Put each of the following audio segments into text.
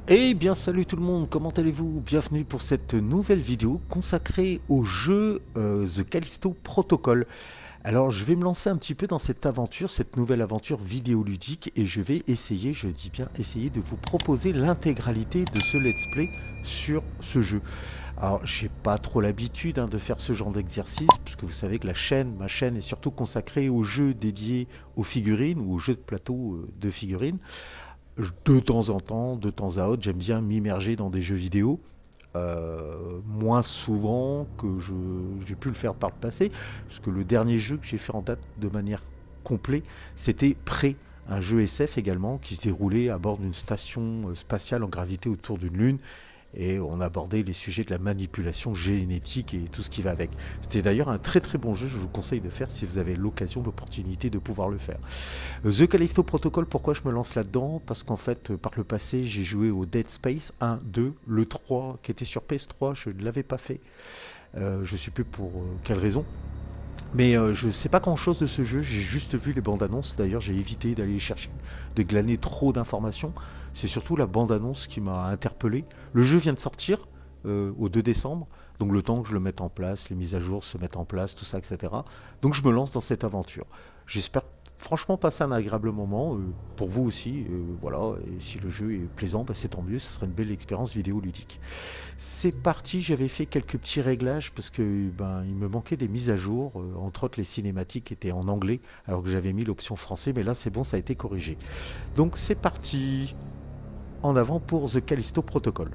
Eh bien salut tout le monde, comment allez-vous? Bienvenue pour cette nouvelle vidéo consacrée au jeu The Callisto Protocol. Alors je vais me lancer un petit peu dans cette aventure, cette nouvelle aventure vidéoludique et je vais essayer, je dis bien essayer de vous proposer l'intégralité de ce let's play sur ce jeu. Alors j'ai pas trop l'habitude de faire ce genre d'exercice puisque vous savez que ma chaîne est surtout consacrée aux jeux dédiés aux figurines ou aux jeux de plateau de figurines. De temps en temps, de temps à autre, j'aime bien m'immerger dans des jeux vidéo. Moins souvent que j'ai pu le faire par le passé, puisque le dernier jeu que j'ai fait en date de manière complète, c'était Prey, un jeu SF également, qui se déroulait à bord d'une station spatiale en gravité autour d'une lune, et on abordait les sujets de la manipulation génétique et tout ce qui va avec. C'était d'ailleurs un très très bon jeu, je vous conseille de faire si vous avez l'occasion, l'opportunité de pouvoir le faire. The Callisto Protocol, pourquoi je me lance là-dedans? Parce qu'en fait, par le passé, j'ai joué au Dead Space 1, 2, le 3, qui était sur PS3, je ne l'avais pas fait. Je ne sais plus pour quelle raison. Mais je ne sais pas grand-chose de ce jeu, j'ai juste vu les bandes annonces. D'ailleurs, j'ai évité d'aller chercher, de glaner trop d'informations. C'est surtout la bande annonce qui m'a interpellé. Le jeu vient de sortir au 2 décembre, donc le temps que je le mette en place, les mises à jour se mettent en place, tout ça, etc. Donc je me lance dans cette aventure. J'espère franchement passer un agréable moment, pour vous aussi, voilà. Et si le jeu est plaisant, bah, c'est tant mieux, ce sera une belle expérience vidéoludique. C'est parti, j'avais fait quelques petits réglages parce que il me manquait des mises à jour, entre autres les cinématiques étaient en anglais alors que j'avais mis l'option français, mais là c'est bon, ça a été corrigé. Donc c'est parti, en avant pour The Callisto Protocol.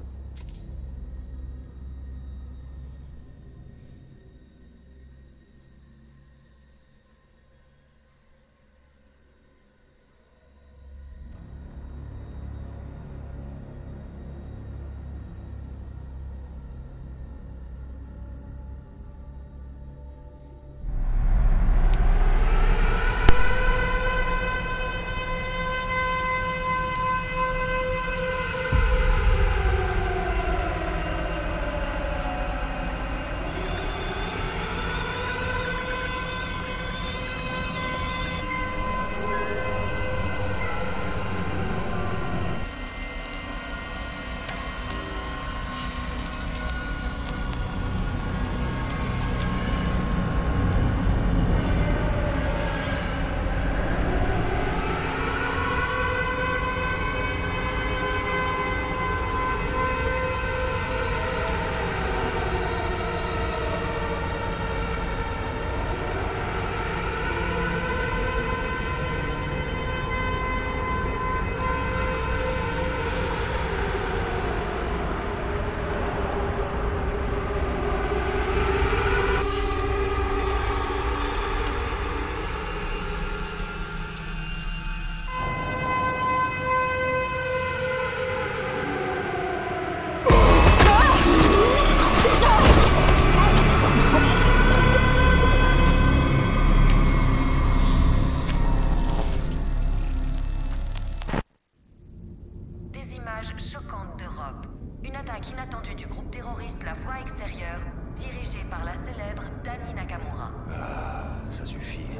Choquante d'Europe. Une attaque inattendue du groupe terroriste La Voie Extérieure, dirigée par la célèbre Dani Nakamura. Ah, ça suffit.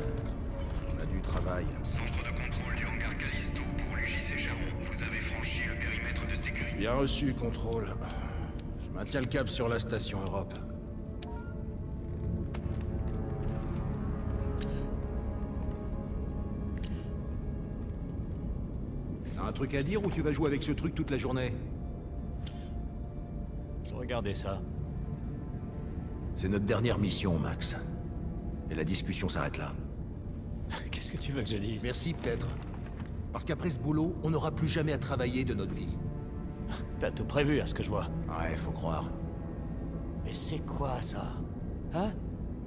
On a du travail. Centre de contrôle du hangar Callisto pour l'UJC Charon. Vous avez franchi le périmètre de sécurité. Bien reçu, contrôle. Je maintiens le cap sur la station Europe. T'as un truc à dire ou tu vas jouer avec ce truc toute la journée? Je regardais ça. C'est notre dernière mission, Max. Et la discussion s'arrête là. Qu'est-ce que tu veux que je dise? Merci, peut-être. Parce qu'après ce boulot, on n'aura plus jamais à travailler de notre vie. T'as tout prévu à ce que je vois. Ouais, faut croire. Mais c'est quoi ça? Hein?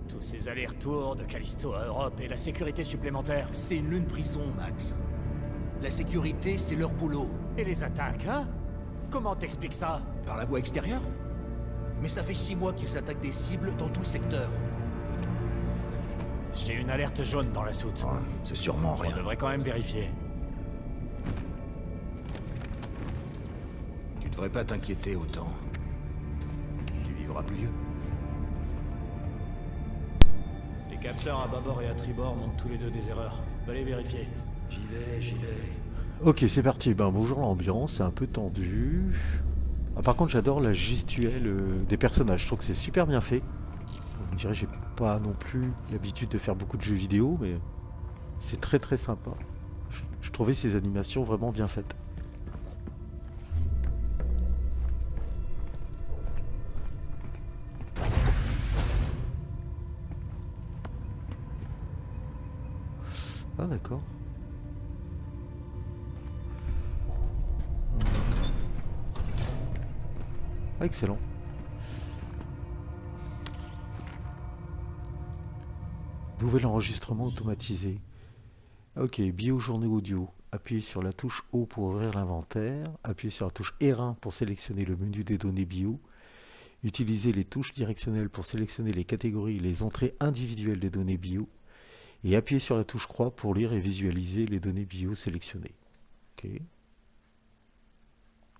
Tous ces allers-retours de Callisto à Europe et la sécurité supplémentaire. C'est une lune prison, Max. La sécurité, c'est leur boulot. Et les attaques, hein? Comment t'expliques ça? Par la voie extérieure? Mais ça fait 6 mois qu'ils attaquent des cibles dans tout le secteur. J'ai une alerte jaune dans la soute. Ouais, c'est sûrement On rien. devrait quand même vérifier. Tu devrais pas t'inquiéter autant. Tu vivras plus vieux. Les capteurs à bâbord et à tribord montrent tous les deux des erreurs. Va les vérifier. J'y vais, j'y vais. Ok, c'est parti. Ben, bonjour l'ambiance, c'est un peu tendu. Ah, par contre, j'adore la gestuelle des personnages. Je trouve que c'est super bien fait. On dirait que j'ai pas non plus l'habitude de faire beaucoup de jeux vidéo, mais c'est très très sympa. Je trouvais ces animations vraiment bien faites. Ah d'accord. Ah, excellent. Nouvel enregistrement automatisé. Ok, bio-journée audio. Appuyez sur la touche O pour ouvrir l'inventaire. Appuyez sur la touche R1 pour sélectionner le menu des données bio. Utilisez les touches directionnelles pour sélectionner les catégories et les entrées individuelles des données bio. Et appuyez sur la touche croix pour lire et visualiser les données bio sélectionnées. Ok.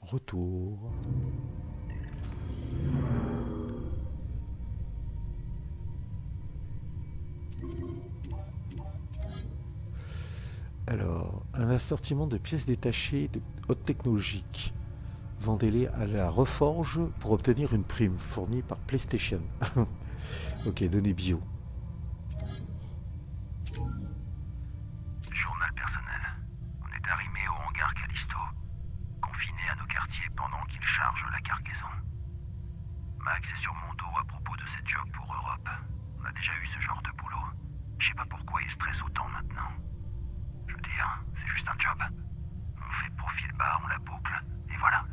Retour. Alors, un assortiment de pièces détachées de haute technologique. Vendez-les à la Reforge pour obtenir une prime fournie par PlayStation. Ok, données bio. Journal personnel. On est arrimé au hangar Callisto, confiné à nos quartiers pendant qu'ils chargent la cargaison. Max est sur mon dos à propos de cette job pour Europe. On a déjà eu ce genre de boulot. Je sais pas pourquoi il stresse autant maintenant. Je veux dire, c'est juste un job. On fait profil bas, on la boucle, et voilà.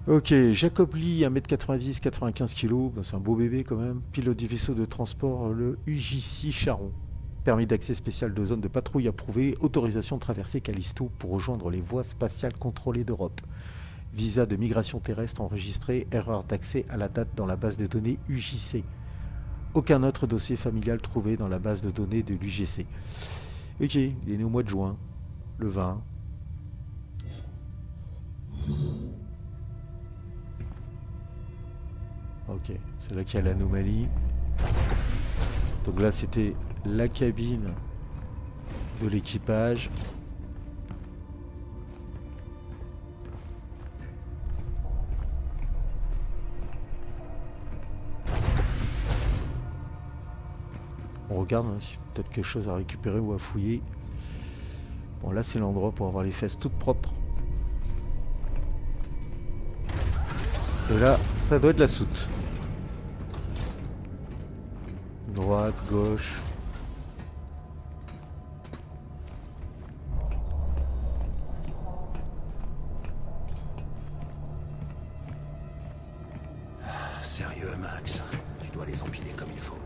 Ok, Jacob Lee, 1m90, 95 kg, ben, c'est un beau bébé quand même. Pilote du vaisseau de transport, le UJC Charon. Permis d'accès spécial de zone de patrouille approuvé. Autorisation de traverser Callisto pour rejoindre les voies spatiales contrôlées d'Europe. Visa de migration terrestre enregistré. Erreur d'accès à la date dans la base de données UJC. Aucun autre dossier familial trouvé dans la base de données de l'UGC. Ok, il est né au mois de juin, le 20. Ok, c'est là qu'il y a l'anomalie. Donc là, c'était la cabine de l'équipage. On regarde hein, si peut-être quelque chose à récupérer ou à fouiller. Bon, là, c'est l'endroit pour avoir les fesses toutes propres. Et là, ça doit être la soute. Droite, gauche. Sérieux, Max, tu dois les empiler comme il faut.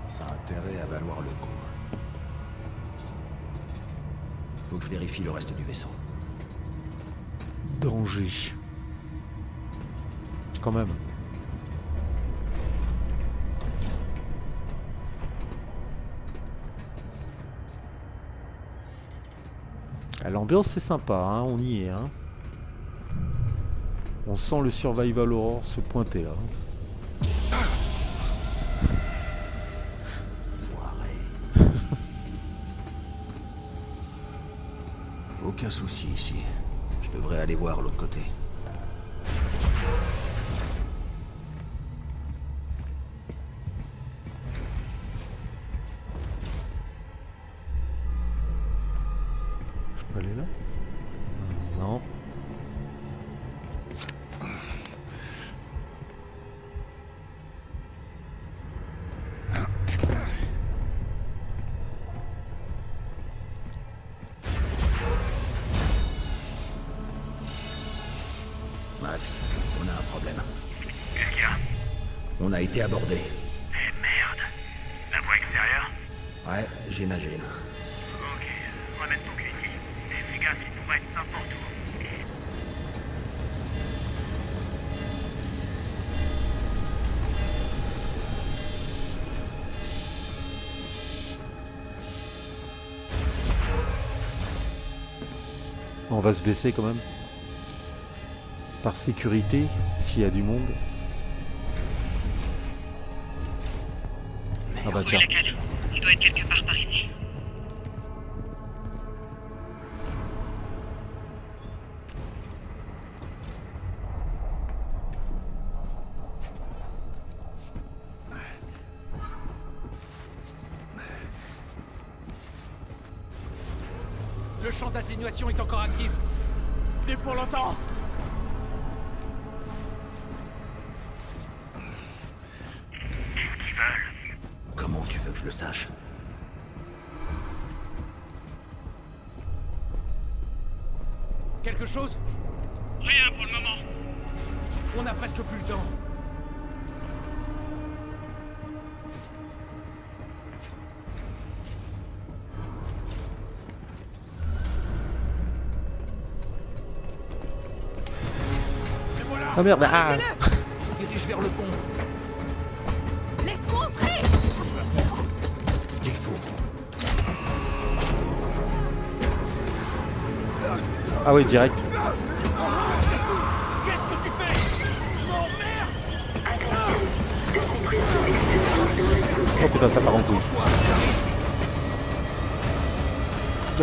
Ça a intérêt à valoir le coup. Faut que je vérifie le reste du vaisseau. Danger. Quand même. Ah, l'ambiance c'est sympa, hein, on y est. Hein. On sent le survival horror se pointer là. Foiré. Aucun souci ici. Je devrais aller voir l'autre côté. Je peux aller là? Non. Max, on a un problème. Qu'est-ce qu'il y a? On a été abordé. Eh merde. La voie extérieure? Ouais, j'ai nagé là. Ok, remets ton cul ici. Et fais gaffe, il pourrait être n'importe où. On va se baisser quand même. Par sécurité, s'il y a du monde. Ah bah tiens. Il doit être quelque part par ici. Le champ d'atténuation est encore actif. Plus pour longtemps. Comment tu veux que je le sache? Quelque chose? Rien pour le moment. On a presque plus le temps. Et voilà. Ah merde, ah! Il se dirige vers le pont. Laisse-moi entrer! Ce qu'il faut. Ah oui, direct. Qu'est-ce que tu fais? Non, merde! Oh putain, ça part en couille.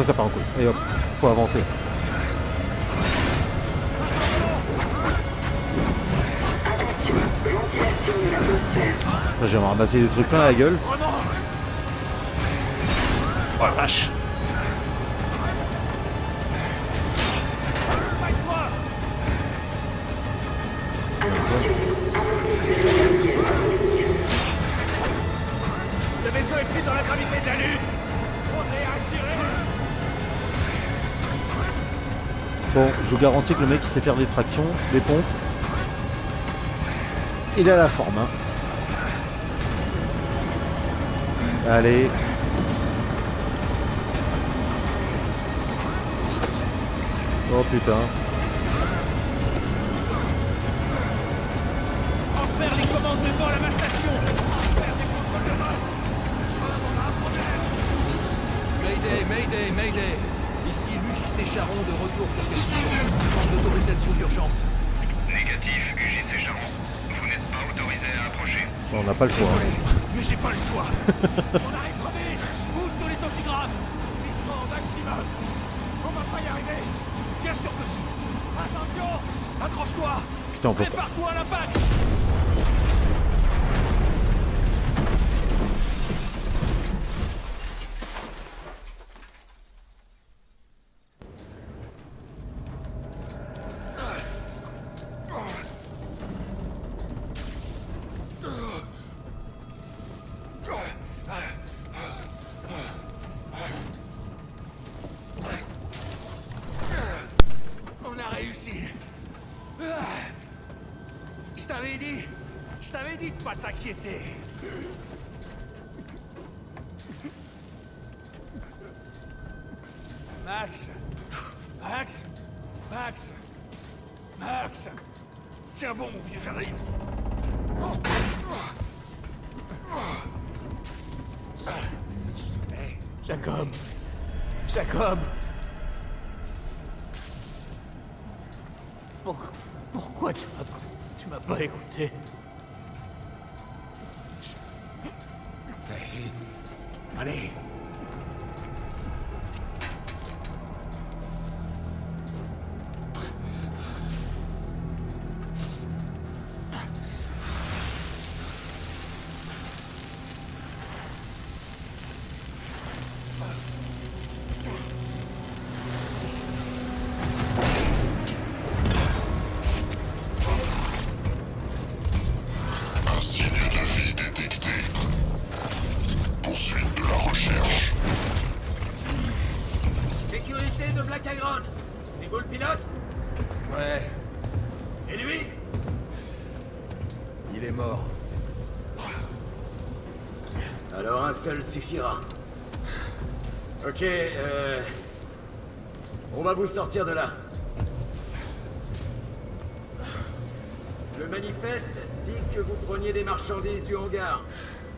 Ça part en couille. Et hop, faut avancer. Ça, je vais me ramasser des trucs plein la gueule. Oh la vache! Le vaisseau est pris dans la gravité de la Lune. On est attiré. Bon, je vous garantis que le mec il sait faire des tractions, des pompes. Il a la forme, hein. Allez. Oh putain. Transfère les commandes de vol à ma station. Faire des contrôles de vol. On a un problème. Mayday, Mayday, Mayday. Ici l'UJC Charon de retour sur Callisto. Demande d'autorisation d'urgence. Négatif, UJC Charon. Vous n'êtes pas autorisé à approcher. Bon, on n'a pas le choix. Désolé, Hein. mais j'ai pas le choix. On arrive trop vite. Bouge tous les antigrammes. Ils sont au maximum. On va pas y arriver. Bien sûr que si. Attention. Accroche-toi. Putain, on peut pas. Prépare-toi à l'impact. On a réussi. Je t'avais dit de pas t'inquiéter. Max. Max. Max. Max. Tiens bon, mon vieux, j'arrive. Hey. Jacob. Jacob. Pourquoi tu m'as pas écouté? Hey. Allez. Un signe de vie détecté. Poursuite de la recherche. Sécurité de Black Iron. C'est vous le pilote? Ouais, Et lui? il est mort. Alors un seul suffira. Ok, on va vous sortir de là. Le manifeste dit que vous preniez des marchandises du hangar.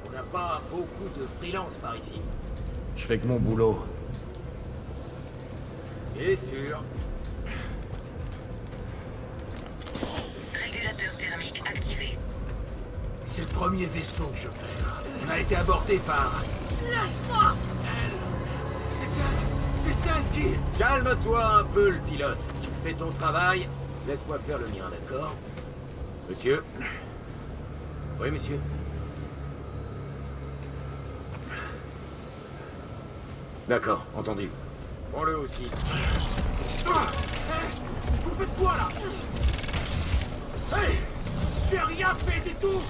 On n'a pas beaucoup de freelance par ici. Je fais que mon boulot. C'est sûr. C'est le premier vaisseau que je perds. On a été abordé par... Lâche-moi! C'est elle qui... Calme-toi un peu, le pilote. Tu fais ton travail, laisse-moi faire le mien, d'accord? Monsieur? Oui, monsieur? D'accord, entendu. Prends-le aussi. Vous faites quoi, là? Hey! J'ai rien fait du tout!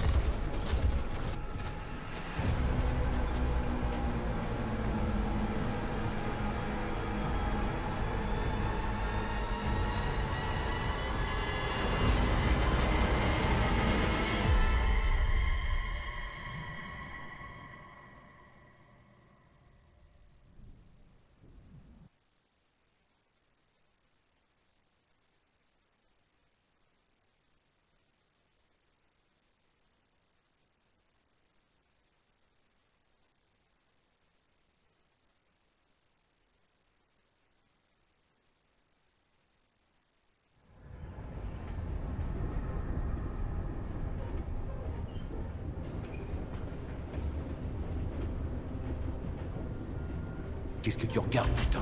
Qu'est-ce que tu regardes, putain?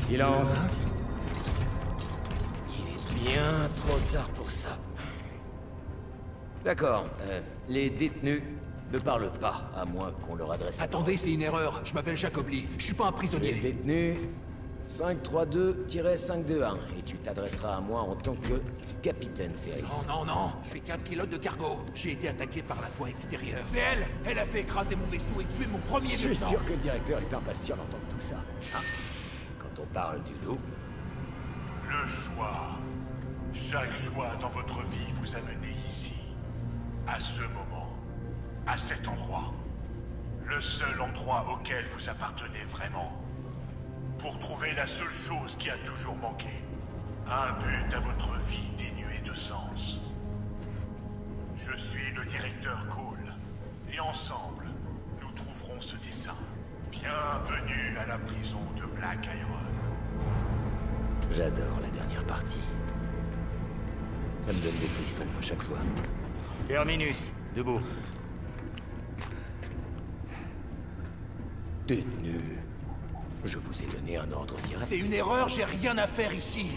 Silence. Il est bien trop tard pour ça. D'accord, les détenus ne parlent pas, à moins qu'on leur adresse... Attendez, c'est une erreur. Je m'appelle Jacob Lee. Je suis pas un Les prisonnier. détenus, 532-521, et tu t'adresseras à moi en tant que capitaine Ferris. Non, non, non. Je suis qu'un pilote de cargo. J'ai été attaqué par la voie extérieure. C'est elle! Elle a fait écraser mon vaisseau et tuer mon premier Je suis lieutenant. sûr que le directeur est impatient d'entendre tout ça. Ah, quand on parle du loup... Le choix. Chaque choix dans votre vie vous a mené ici. À ce moment. À cet endroit. Le seul endroit auquel vous appartenez vraiment. Pour trouver la seule chose qui a toujours manqué. Un but à votre vie dénué de sens. Je suis le directeur Cole. Et ensemble, nous trouverons ce dessin. Bienvenue à la prison de Black Iron. J'adore la dernière partie. Ça me donne des frissons à chaque fois. Terminus, debout. Détenu. Je vous ai donné un ordre direct. C'est une erreur, j'ai rien à faire ici.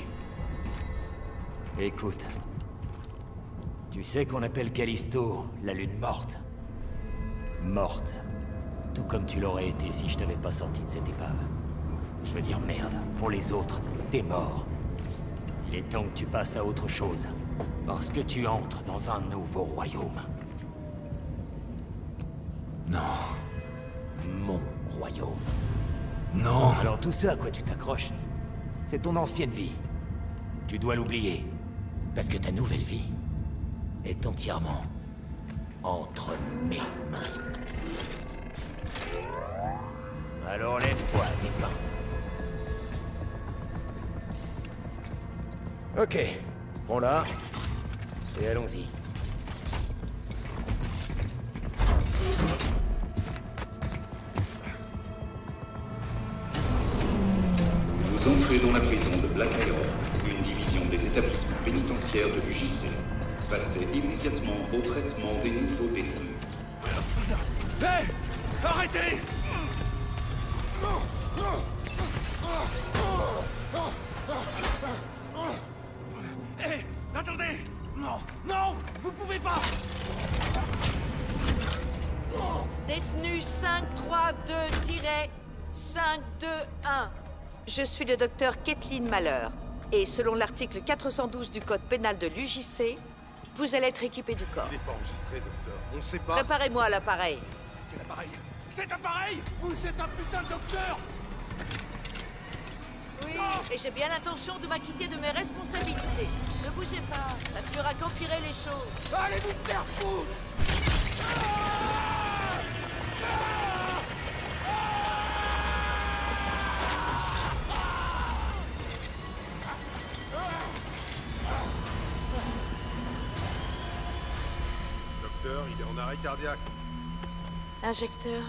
Écoute. Tu sais qu'on appelle Callisto la lune morte. Morte. Tout comme tu l'aurais été si je t'avais pas sorti de cette épave. Je veux dire merde. Pour les autres, t'es mort. Il est temps que tu passes à autre chose. Parce que tu entres dans un nouveau royaume. Non. Mon royaume. Non. Alors tout ça à quoi tu t'accroches, c'est ton ancienne vie. Tu dois l'oublier. Parce que ta nouvelle vie est entièrement entre mes mains. Alors lève-toi, défunt. Ok, prends-la. Et allons-y. Vous entrez dans la prison de Black Iron, une division des établissements pénitentiaires de l'UJC. Passez immédiatement au traitement des nouveaux détenus. Hé! Arrêtez! Hé! Attendez! Non! Non! Vous pouvez pas! Détenu 532-521. Je suis le docteur Kathleen Malheur. Et selon l'article 412 du code pénal de l'UJC, vous allez être équipé du corps. Il n'est pas enregistré, docteur. On sait pas... Préparez-moi à l'appareil. Quel appareil? Cet appareil! Vous êtes un putain de docteur! Oui, et j'ai bien l'intention de m'acquitter de mes responsabilités. Ne bougez pas, ça ne fera qu'empirer les choses. Allez vous faire foutre! Docteur, il est en arrêt cardiaque. Injecteur.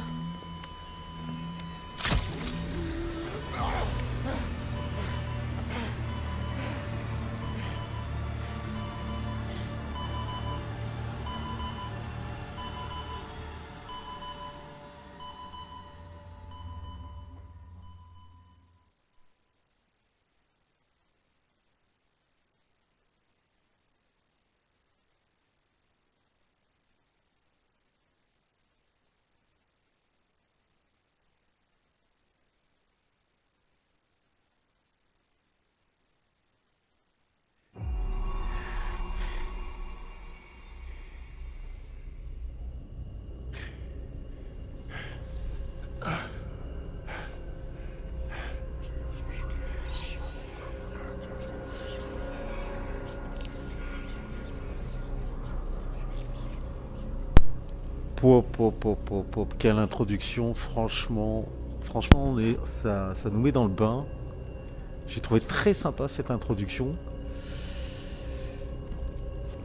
Quelle introduction, franchement, ça nous met dans le bain. J'ai trouvé très sympa cette introduction.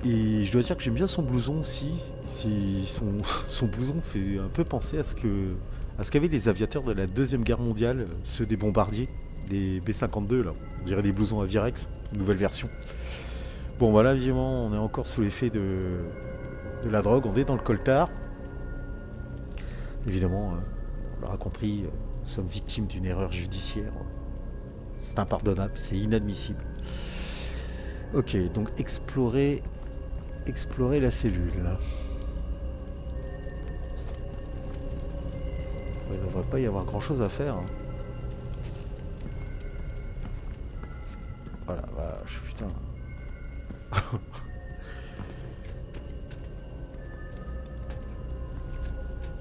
Et je dois dire que j'aime bien son blouson aussi. Son blouson fait un peu penser à ce qu'avaient les aviateurs de la Deuxième Guerre mondiale, ceux des bombardiers, des B-52 là. On dirait des blousons Avirex, nouvelle version. Bon voilà, évidemment, on est encore sous l'effet de la drogue, on est dans le coltard. Évidemment, on l'aura compris, nous sommes victimes d'une erreur judiciaire. C'est impardonnable, c'est inadmissible. Ok, donc explorer la cellule. Il ne devrait pas y avoir grand chose à faire. Hein. Voilà, vache, putain.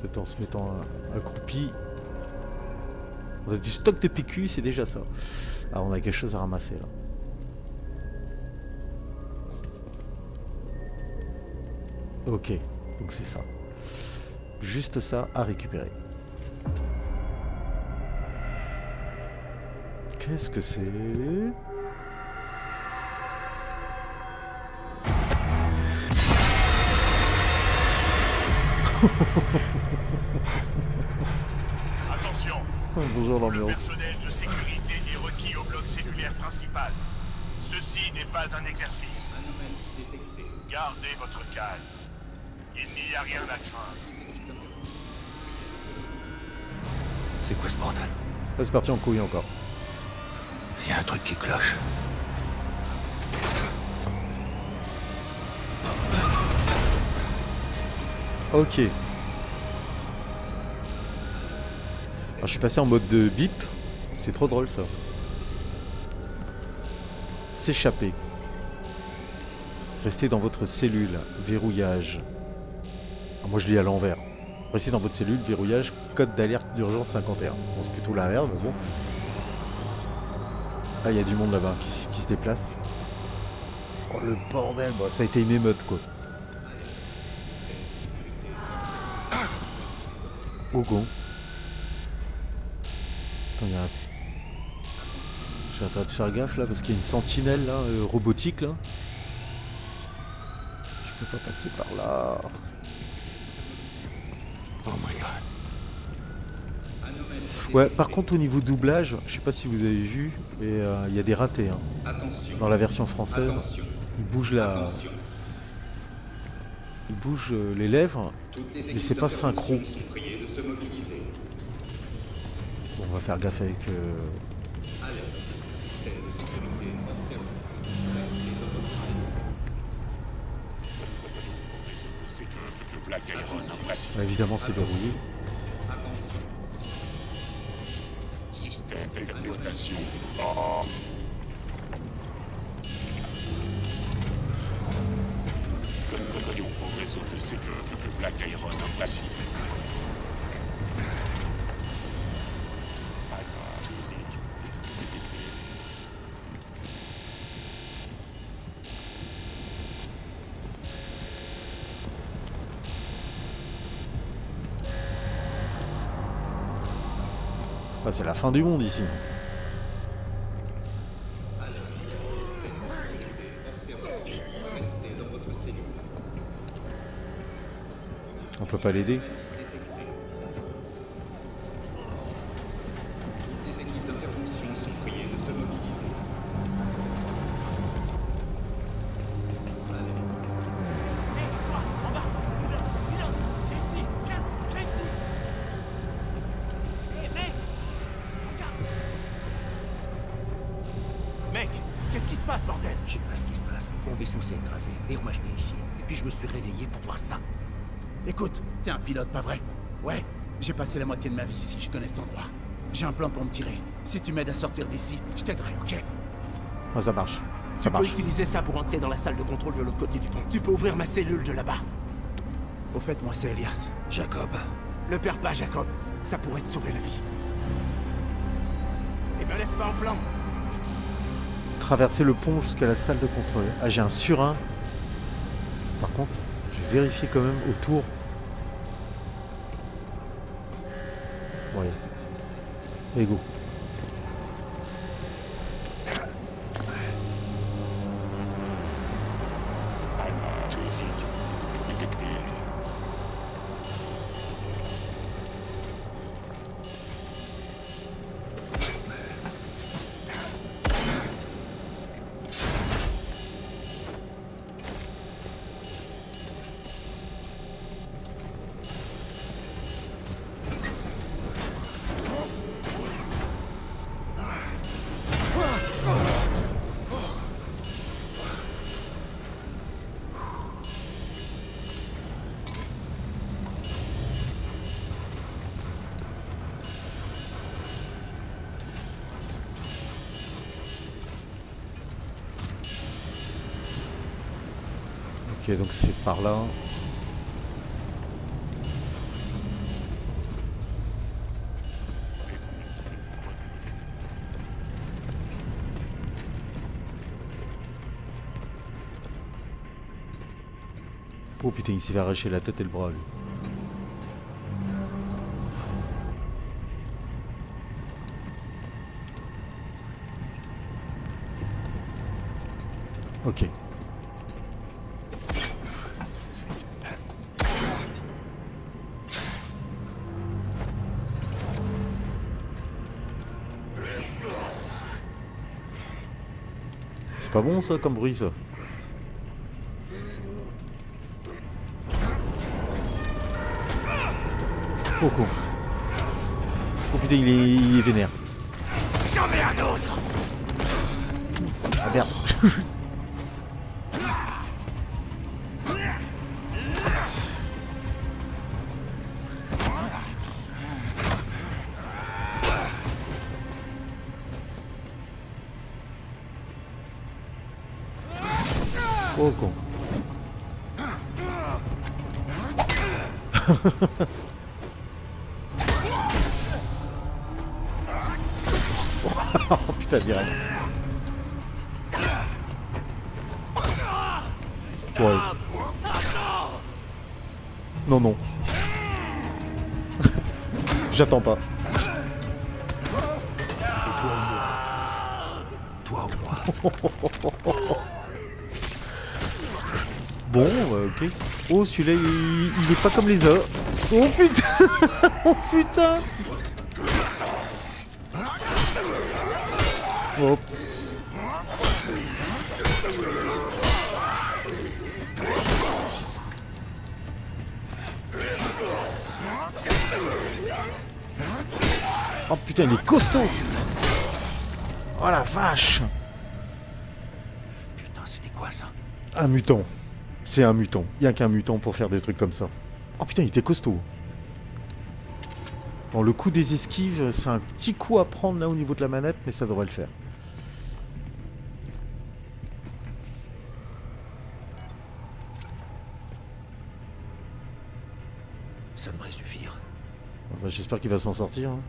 C'est en se mettant accroupi. On a du stock de PQ, c'est déjà ça. Ah, on a quelque chose à ramasser là. Ok, donc c'est ça. Juste ça à récupérer. Qu'est-ce que c'est? Attention. Bonjour Le l'ambiance. personnel de sécurité est requis au bloc cellulaire principal. Ceci n'est pas un exercice. Gardez votre calme. Il n'y a rien à craindre. C'est quoi ce bordel? C'est parti en couille encore. Il y a un truc qui cloche. Ok. Alors, je suis passé en mode de bip. C'est trop drôle ça. S'échapper. Restez dans votre cellule. Verrouillage. Ah, moi je lis à l'envers. Restez dans votre cellule. Verrouillage. Code d'alerte d'urgence 51. Bon, c'est plutôt l'inverse, mais bon. Ah, il y a du monde là-bas qui se déplace. Oh le bordel, bah, ça a été une émeute quoi. Oh go. Attends, il y a un... Je suis en train de faire gaffe là parce qu'il y a une sentinelle là, robotique là. Je peux pas passer par là. Oh my god. Ouais, par contre au niveau doublage, je sais pas si vous avez vu, mais il y a des ratés. Hein. Dans la version française, il bouge la... Il bouge les lèvres, mais c'est pas synchro. Bon, on va faire gaffe avec... Évidemment, c'est verrouillé. Système d'exploitation. Oh. Connons au réseau de sécurité de Black Iron en Placide. Ah, c'est la fin du monde ici. On peut pas l'aider. Les équipes d'intervention sont priées de se mobiliser. Mec, qu'est-ce qui se passe, bordel? Je sais pas ce qui se passe. Mon vaisseau s'est écrasé et on m'a jeté ici. Et puis je me suis réveillé pour voir ça. Écoute, t'es un pilote, pas vrai? Ouais, j'ai passé la moitié de ma vie ici, je connais cet endroit. J'ai un plan pour me tirer. Si tu m'aides à sortir d'ici, je t'aiderai, ok? Ah, ça marche. Ça Tu peux marche. utiliser ça pour entrer dans la salle de contrôle de l'autre côté du pont. Tu peux ouvrir ma cellule de là-bas. Au fait, moi, c'est Elias. Jacob. Le perds pas, Jacob. Ça pourrait te sauver la vie. Et me laisse pas en plan. Traverser le pont jusqu'à la salle de contrôle. Ah, j'ai un surin. Par contre, je vais vérifier quand même autour. rien. Allez, go. Ok, donc c'est par là. Oh putain, il s'est fait arracher la tête et le bras lui. Ok. C'est pas bon ça comme bruit ça. Oh con. Oh putain il est vénère. J'en ai un autre. Ah merde. Oh con. Oh putain direct. Ouais. Non non. J'attends pas. Toi ou moi. Bon, ok. Oh, celui-là, il est pas comme les autres. Oh putain. Oh putain. Oh. Oh putain, il est costaud. Oh la vache. Putain, c'était quoi ça? Un mutant. C'est un mutant. Il n'y a qu'un mutant pour faire des trucs comme ça. Oh putain, il était costaud. Bon, le coup des esquives, c'est un petit coup à prendre là au niveau de la manette, mais ça devrait le faire. Ça devrait suffire. Enfin, j'espère qu'il va s'en sortir. Hein.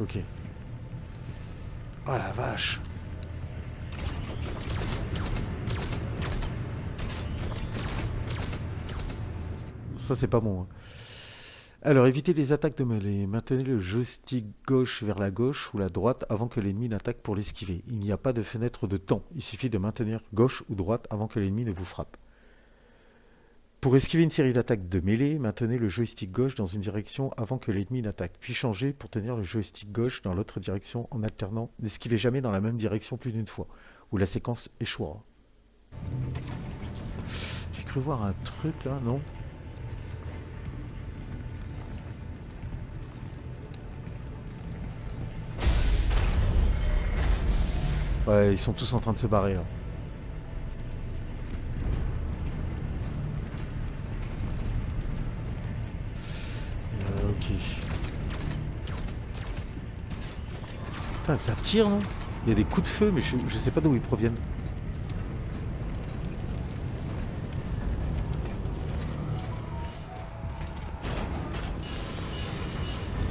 Ok. Oh la vache. Ça c'est pas bon. Hein. Alors évitez les attaques de mêlée. Maintenez le joystick gauche vers la gauche ou la droite avant que l'ennemi n'attaque pour l'esquiver. Il n'y a pas de fenêtre de temps. Il suffit de maintenir gauche ou droite avant que l'ennemi ne vous frappe. Pour esquiver une série d'attaques de mêlée, maintenez le joystick gauche dans une direction avant que l'ennemi n'attaque, puis changez pour tenir le joystick gauche dans l'autre direction en alternant. N'esquivez jamais dans la même direction plus d'une fois, ou la séquence échouera. J'ai cru voir un truc là, non? Ouais, ils sont tous en train de se barrer là. Ok. Putain, ça tire, non? Il y a des coups de feu, mais je sais pas d'où ils proviennent.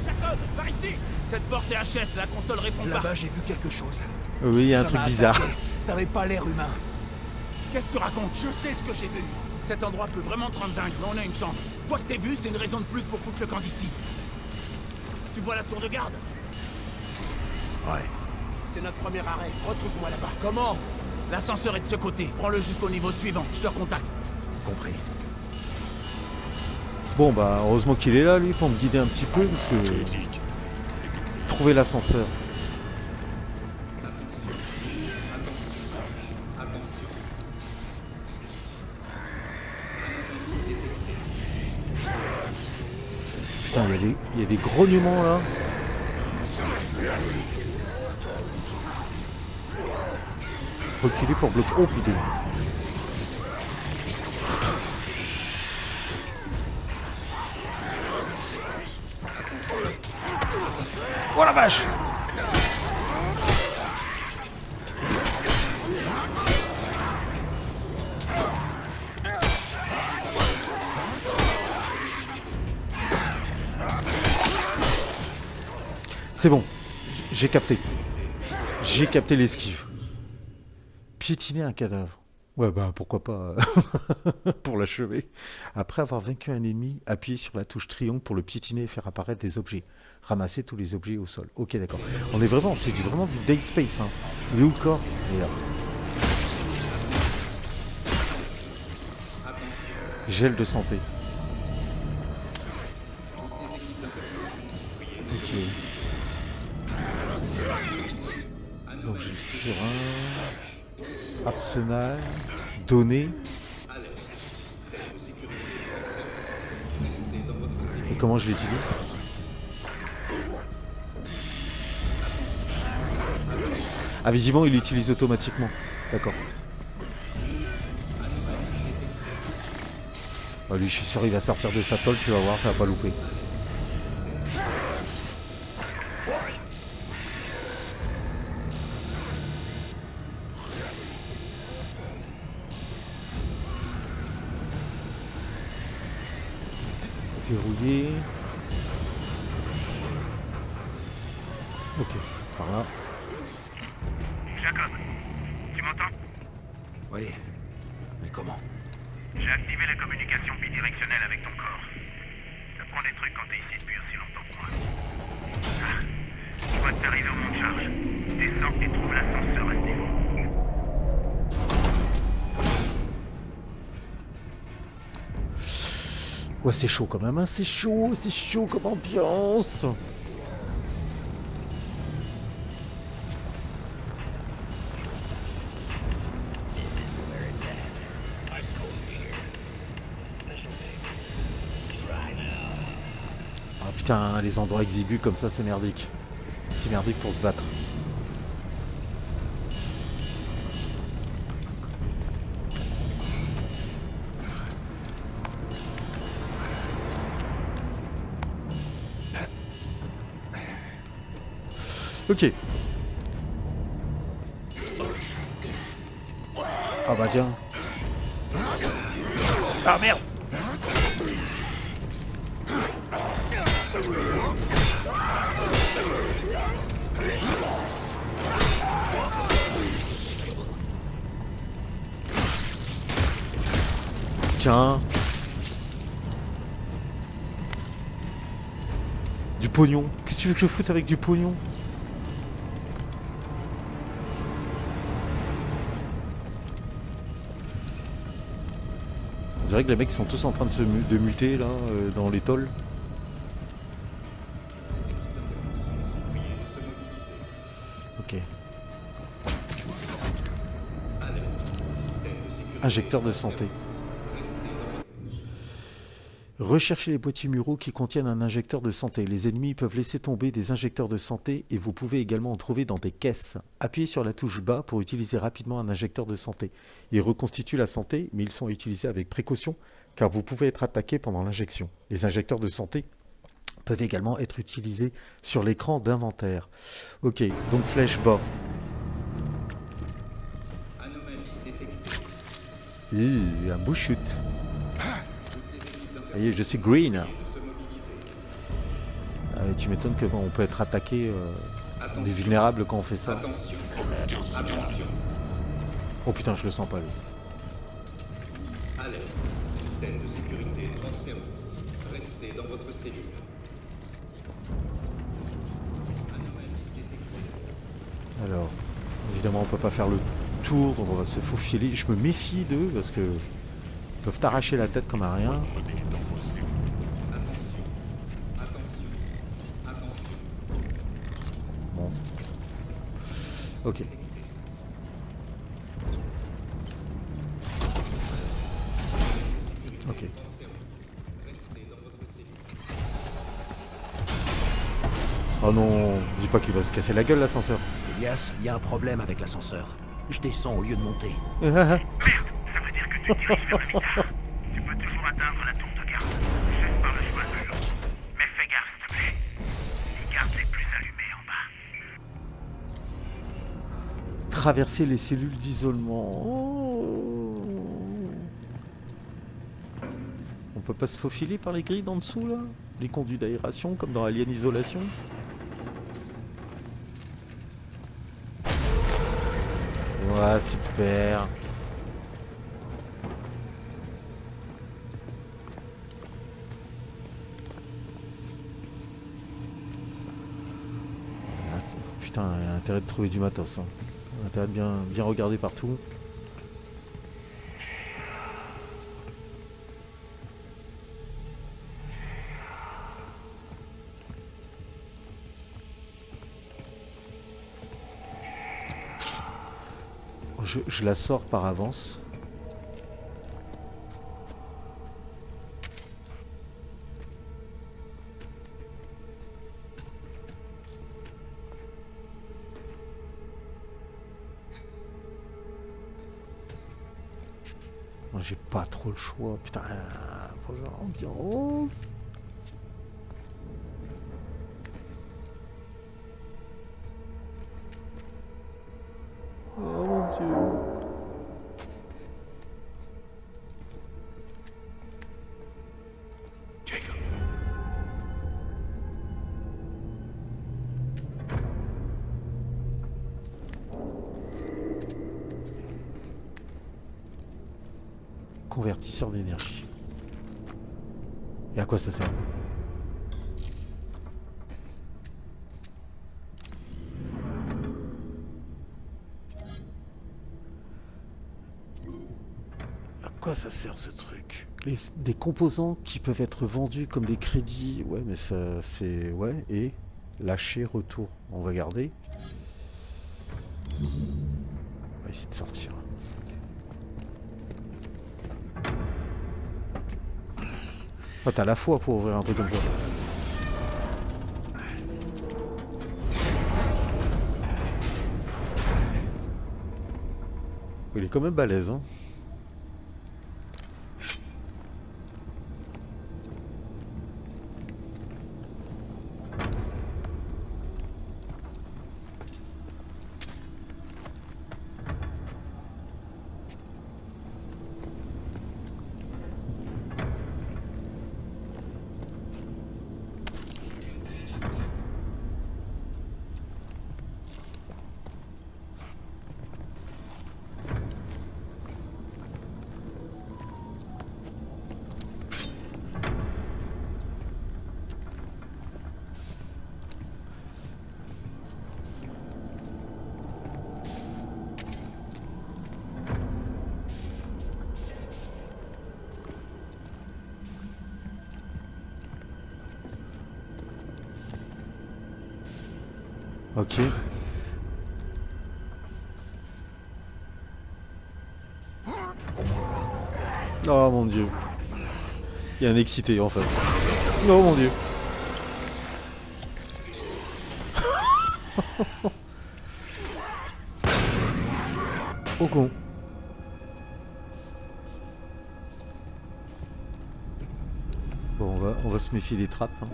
Jacob, par ici! Cette porte est HS, la console répond pas. Là-bas, j'ai vu quelque chose. Oui, il y a un Ça truc m'a bizarre. attaqué. Ça avait pas l'air humain. Qu'est-ce que tu racontes? Je sais ce que j'ai vu. Cet endroit peut vraiment te rendre dingue, mais on a une chance. Quoi que t'aies vu, c'est une raison de plus pour foutre le camp d'ici. Tu vois la tour de garde? Ouais. C'est notre premier arrêt. Retrouve-moi là-bas. Comment? L'ascenseur est de ce côté. Prends-le jusqu'au niveau suivant. Je te recontacte. Compris. Bon bah heureusement qu'il est là lui pour me guider un petit peu parce que... Trouver l'ascenseur. Putain, il y a des grognements là. Reculer pour bloquer. Oh putain. Oh la vache! C'est bon, j'ai capté. J'ai capté l'esquive. Piétiner un cadavre. Ouais bah pourquoi pas pour l'achever. Après avoir vaincu un ennemi, appuyez sur la touche triangle pour le piétiner et faire apparaître des objets. Ramasser tous les objets au sol. Ok d'accord. On est vraiment, c'est vraiment du Dead Space hein. Il est où le corps? Il est là. Gel de santé. Ok. Donc je suis sur un arsenal, données. Et comment je l'utilise? Ah visiblement il l'utilise automatiquement. D'accord. Oh, lui je suis sûr il va sortir de sa tôle, tu vas voir, ça va pas louper. Verrouillé. Ok, par là. Jacob, tu m'entends? Oui. Mais comment? J'ai activé la communication bidirectionnelle avec ton corps. Ça prend des trucs quand t'es ici depuis aussi longtemps que moi. Tu dois t'arriver au mont de charge. Descends et trouve l'ascenseur à ce niveau. Ouais c'est chaud quand même, hein. C'est chaud comme ambiance. Ah putain, les endroits exigus comme ça c'est merdique. C'est merdique pour se battre. Ok. Ah bah tiens. Ah merde. Tiens. Du pognon. Qu'est-ce que tu veux que je foute avec du pognon? On dirait que les mecs sont tous en train de muter là dans les tôles. Ok. Injecteur de santé. Recherchez les boîtiers muraux qui contiennent un injecteur de santé. Les ennemis peuvent laisser tomber des injecteurs de santé et vous pouvez également en trouver dans des caisses. Appuyez sur la touche bas pour utiliser rapidement un injecteur de santé. Ils reconstituent la santé, mais ils sont utilisés avec précaution car vous pouvez être attaqué pendant l'injection. Les injecteurs de santé peuvent également être utilisés sur l'écran d'inventaire. Ok, donc flèche bas. Un beau shoot. Ça y est, je suis green. Tu m'étonnes que bon, on peut être attaqué. On est vulnérable quand on fait ça. Attention. Oh putain, je le sens pas lui. Alerte. Système de sécurité hors service. Restez dans votre cellule. Anomalie détectée. Alors, évidemment, on peut pas faire le tour, donc on va se faufiler. Je me méfie d'eux parce que ils peuvent t'arracher la tête comme à rien. Bon. Ok. Ok. Oh non, dis pas qu'il va se casser la gueule l'ascenseur. Elias, il y a un problème avec l'ascenseur. Je descends au lieu de monter. Merde, ça veut dire que tu te diriges vers le mitard. Tu peux toujours atteindre la tour de garde, juste par le chemin de l'eau. Mais fais gaffe, s'il te plaît. Les gardes les plus allumés en bas. Traverser les cellules d'isolement. Oh. On peut pas se faufiler par les grilles d'en dessous là? Les conduits d'aération comme dans Alien Isolation? Ouais, super. Putain, il y a intérêt de trouver du matos. Hein. Il y a intérêt de bien regarder partout. Je la sors par avance. Moi j'ai pas trop le choix. Putain, bonjour ambiance. Oh mon Dieu. Jacob. Convertisseur d'énergie. Et à quoi ça sert? À quoi ça sert ce truc? Des composants qui peuvent être vendus comme des crédits. Ouais, mais ça c'est... Ouais, et lâcher, retour. On va garder. On va essayer de sortir. Oh, t'as la foi pour ouvrir un truc comme ça. Il est quand même balèze, hein. Ok. Oh mon dieu. Il y a un excité en fait. Oh mon dieu. Oh con. Bon, on va se méfier des trappes. Hein.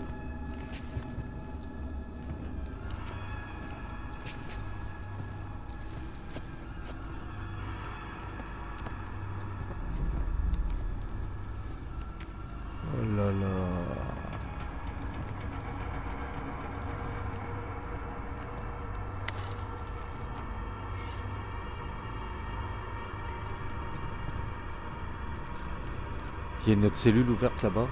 Oh là là. Il y a une autre cellule ouverte là-bas.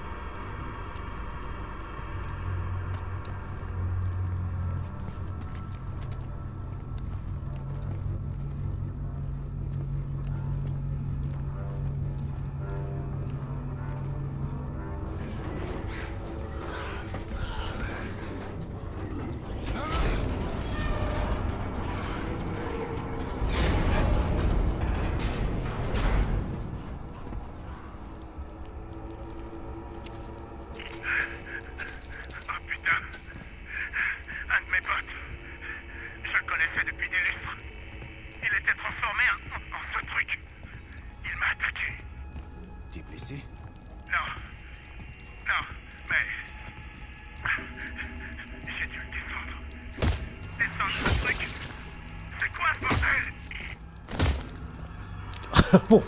Bon,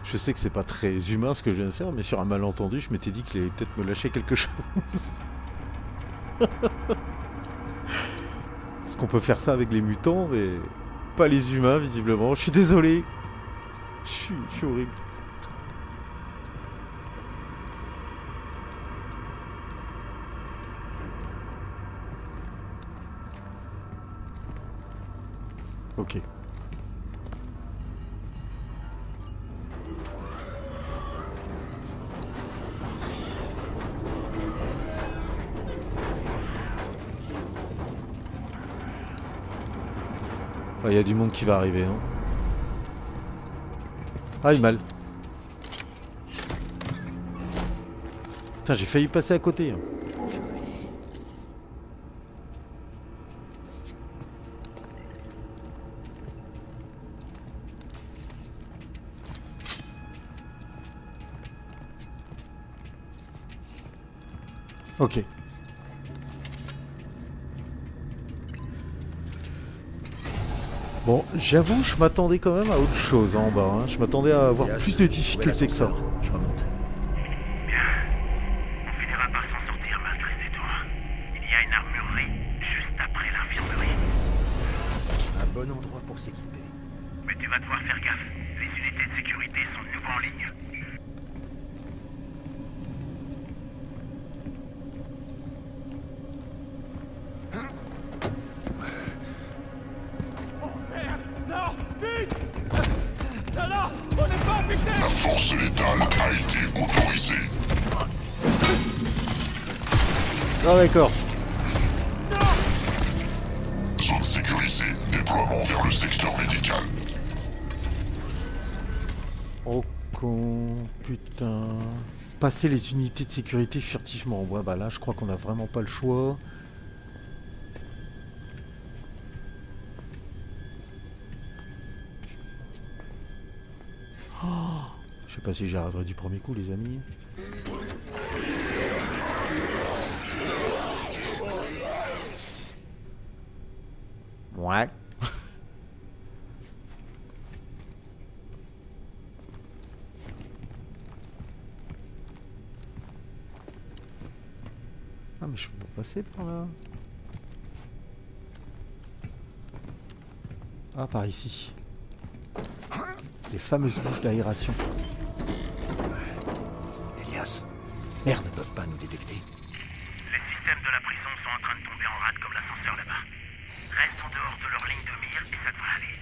je sais que c'est pas très humain ce que je viens de faire, mais sur un malentendu, je m'étais dit qu'il allait peut-être me lâcher quelque chose. Parce qu'on peut faire ça avec les mutants, mais pas les humains, visiblement. Je suis désolé. Je suis horrible. Ok. Il y a du monde qui va arriver, hein. Ah, il mal. Putain, j'ai failli passer à côté. Hein. Ok. Bon, j'avoue, je m'attendais quand même à autre chose en bas. Hein. Je m'attendais à avoir plus de difficultés que ça. Je remonte. Bien. On finira par s'en sortir malgré ces tours. Il y a une armurerie juste après l'infirmerie. Un bon endroit pour s'équiper. Mais tu vas devoir faire gaffe. Les unités de sécurité sont de nouveau en ligne. La force létale a été autorisée. Ah d'accord. Zone sécurisée. Déploiement vers le secteur médical. Oh con... Putain... Passer les unités de sécurité furtivement. Ouais bah là je crois qu'on a vraiment pas le choix. Je sais pas si j'y arriverai du premier coup les amis. Ouais. Ah mais je peux pas passer par là. Ah par ici. Les fameuses bouches d'aération. Elias. Merde. Ils ne peuvent pas nous détecter. Les systèmes de la prison sont en train de tomber en rade comme l'ascenseur là-bas. Reste en dehors de leur ligne de mire et ça devrait aller.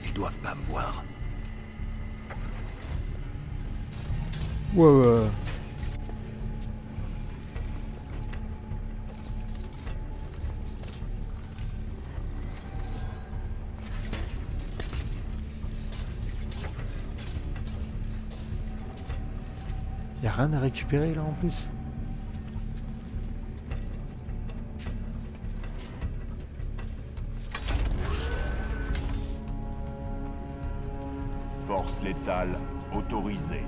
Ils doivent pas me voir. Ouais. Y a rien à récupérer là en plus. Force létale autorisée.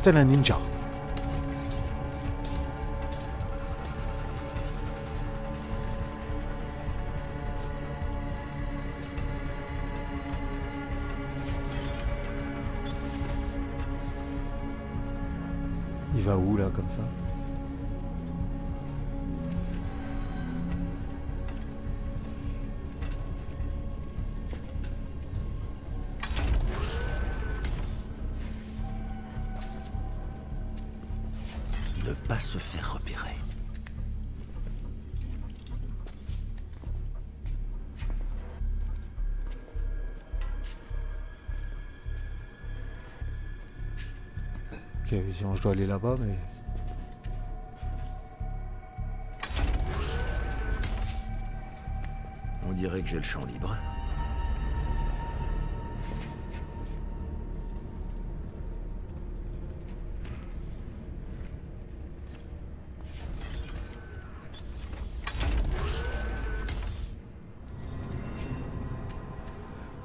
tel un ninja. Il va où là comme ça? Ne pas se faire repérer. Ok, sinon je dois aller là-bas, mais... On dirait que j'ai le champ libre.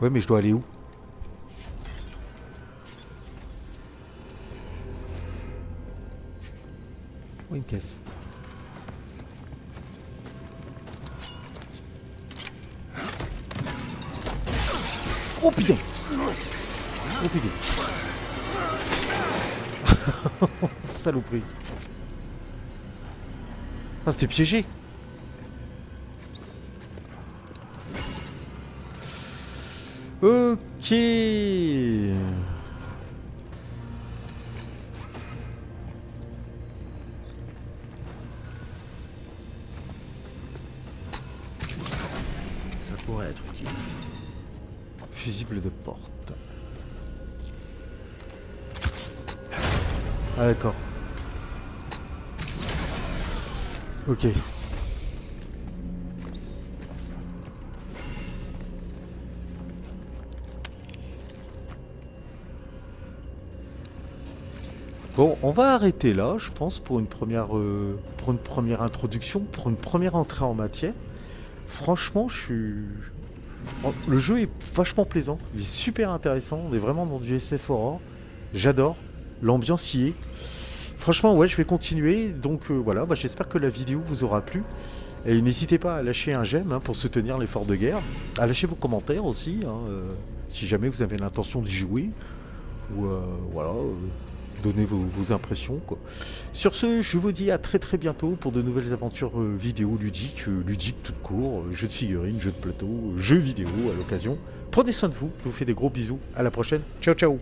Ouais, mais je dois aller où? Oui, une caisse. Oh putain! Oh putain! Saloperie! Ah, c'était piégé! Ok. Ça pourrait être utile. Fusible de porte. Ah d'accord. Ok. Bon, on va arrêter là, je pense, pour une première introduction, pour une première entrée en matière. Franchement, le jeu est vachement plaisant, il est super intéressant, on est vraiment dans du SF horror. J'adore, l'ambiance y est. Franchement, ouais, je vais continuer, donc voilà, bah, j'espère que la vidéo vous aura plu. Et n'hésitez pas à lâcher un j'aime pour soutenir l'effort de guerre, à lâcher vos commentaires aussi, si jamais vous avez l'intention d'y jouer, ou voilà... Donnez vos impressions, quoi. Sur ce, je vous dis à très bientôt pour de nouvelles aventures vidéo ludiques tout court, jeux de figurines, jeux de plateau, jeux vidéo à l'occasion. Prenez soin de vous, je vous fais des gros bisous, à la prochaine, ciao ciao.